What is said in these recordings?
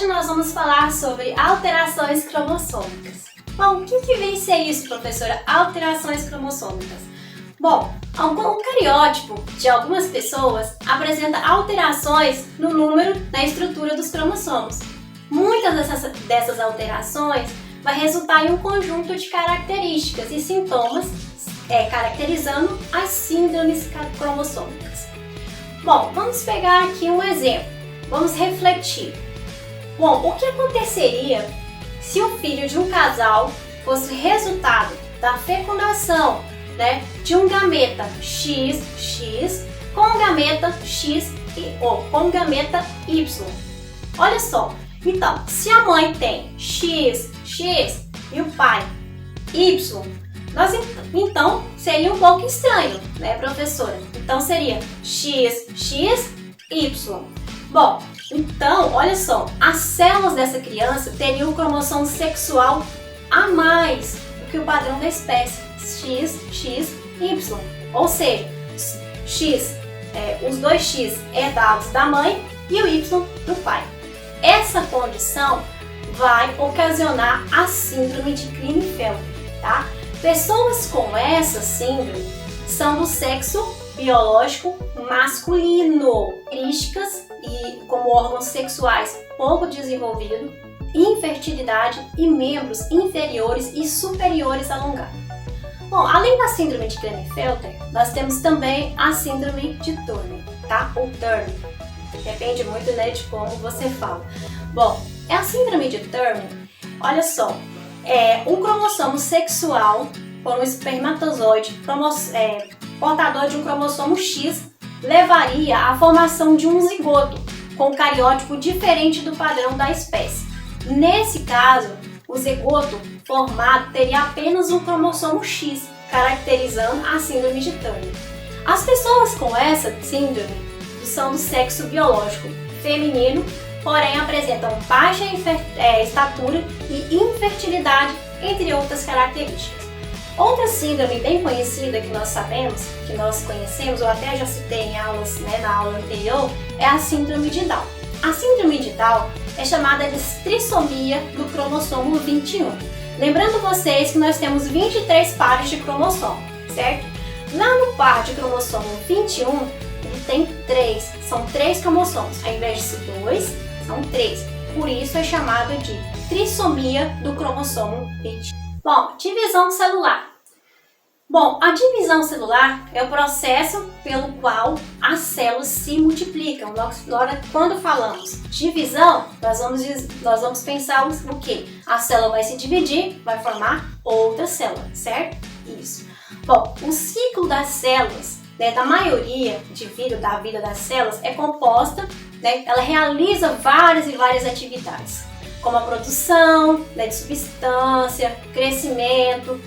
Hoje nós vamos falar sobre alterações cromossômicas. Bom, o que vem ser isso, professora? Alterações cromossômicas. Bom, o cariótipo de algumas pessoas apresenta alterações no número na estrutura dos cromossomos. Muitas dessas alterações vai resultar em um conjunto de características e sintomas caracterizando as síndromes cromossômicas. Bom, vamos pegar aqui um exemplo. Vamos refletir. Bom, o que aconteceria se o filho de um casal fosse resultado da fecundação, de um gameta XX com um gameta X ou com um gameta Y? Olha só, então, se a mãe tem XX e o pai Y, então seria um pouco estranho, né, professora? Então seria XXY. Bom, então, olha só, as células dessa criança teriam um cromossomo sexual a mais do que o padrão da espécie, XXY. Ou seja, os dois X herdados da mãe e o Y do pai. Essa condição vai ocasionar a síndrome de Klinefelter, tá? Pessoas com essa síndrome são do sexo biológico masculino, características e como órgãos sexuais pouco desenvolvidos, infertilidade e membros inferiores e superiores alongados. Bom, além da síndrome de Klinefelter, nós temos também a síndrome de Turner, tá? Ou Turner, depende muito, de como você fala. Bom, a síndrome de Turner, olha só, é um cromossomo sexual por um espermatozoide portador de um cromossomo X levaria à formação de um zigoto com um cariótipo diferente do padrão da espécie. Nesse caso, o zigoto formado teria apenas um cromossomo X, caracterizando a síndrome de Turner. As pessoas com essa síndrome são do sexo biológico feminino, porém apresentam baixa estatura e infertilidade, entre outras características. Outra síndrome bem conhecida que nós conhecemos, ou até já citei em aulas, na aula anterior, é a síndrome de Down. A síndrome de Down é chamada de trissomia do cromossomo 21. Lembrando vocês que nós temos 23 pares de cromossomo, certo? Lá no par de cromossomo 21, ele tem 3, são 3 cromossomos, ao invés de ser 2, são 3. Por isso é chamado de trissomia do cromossomo 21. Bom, divisão celular. Bom, a divisão celular é o processo pelo qual as células se multiplicam. Quando falamos divisão, nós vamos pensar o quê? A célula vai se dividir, vai formar outra célula, certo? Isso. Bom, o ciclo das células, da maioria da vida das células, é composta, ela realiza várias e várias atividades, como a produção de substância, crescimento,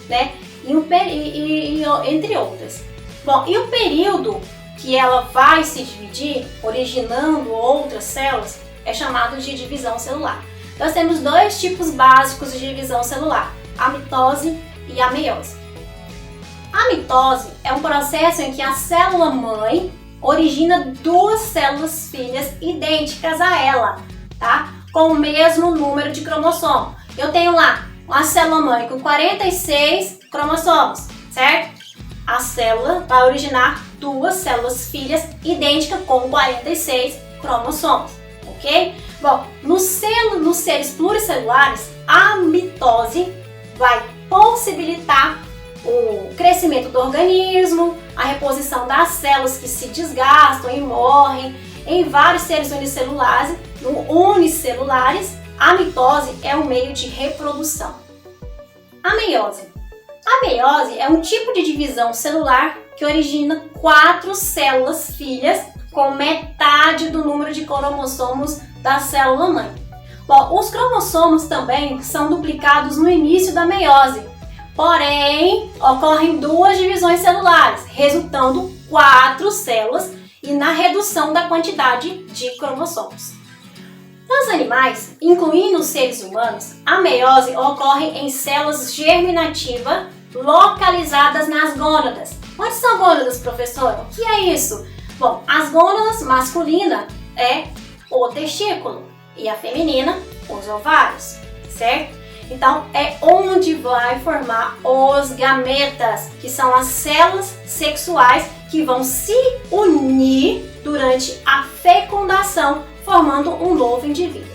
entre outras. Bom, e o período que ela vai se dividir, originando outras células, é chamado de divisão celular. Nós temos 2 tipos básicos de divisão celular, a mitose e a meiose. A mitose é um processo em que a célula mãe origina 2 células filhas idênticas a ela, tá? Com o mesmo número de cromossomo. Eu tenho lá uma célula mãe com 46 cromossomos, certo? A célula vai originar 2 células filhas idênticas com 46 cromossomos, ok? Bom, nos seres pluricelulares, a mitose vai possibilitar o crescimento do organismo, a reposição das células que se desgastam e morrem. Em vários seres unicelulares, a mitose é um meio de reprodução. A meiose. A meiose é um tipo de divisão celular que origina 4 células filhas com metade do número de cromossomos da célula mãe. Bom, os cromossomos também são duplicados no início da meiose, porém ocorrem 2 divisões celulares, resultando 4 células e na redução da quantidade de cromossomos. Nos animais, incluindo os seres humanos, a meiose ocorre em células germinativas localizadas nas gônadas. Onde são gônadas, professora? O que é isso? Bom, as gônadas masculinas é o testículo e a feminina, os ovários, certo? Então, é onde vai formar os gametas, que são as células sexuais que vão se unir durante a fecundação, formando um novo indivíduo.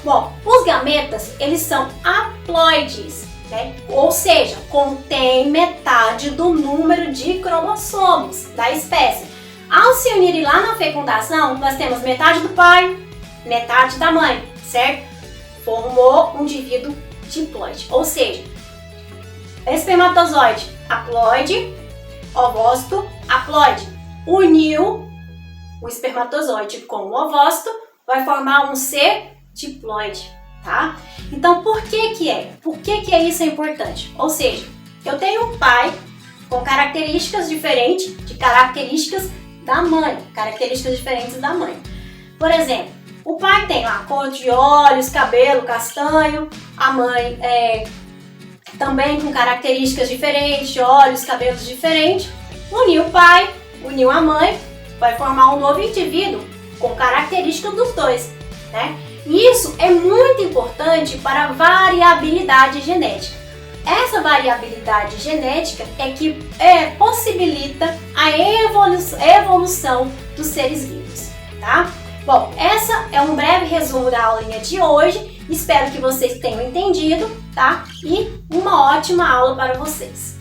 Bom, os gametas, eles são haploides, né? Ou seja, contém metade do número de cromossomos da espécie. Ao se unirem lá na fecundação, nós temos metade do pai, metade da mãe, certo? Formou um indivíduo diploide, ou seja, espermatozoide haploide, ovócito haploide. Uniu o espermatozoide com o ovócito, vai formar um ser diploide, tá? Então, por que é? Por que isso é importante? Ou seja, eu tenho um pai com características diferentes de características da mãe, características diferentes da mãe. Por exemplo, o pai tem a cor de olhos, cabelo castanho, a mãe também com características diferentes, de olhos, cabelos diferentes. Uniu o pai, uniu a mãe, vai formar um novo indivíduo com características dos dois, né? Isso é muito importante para a variabilidade genética. Essa variabilidade genética é que possibilita a evolução dos seres vivos, tá? Bom, essa é um breve resumo da aulinha de hoje. Espero que vocês tenham entendido, tá? E uma ótima aula para vocês.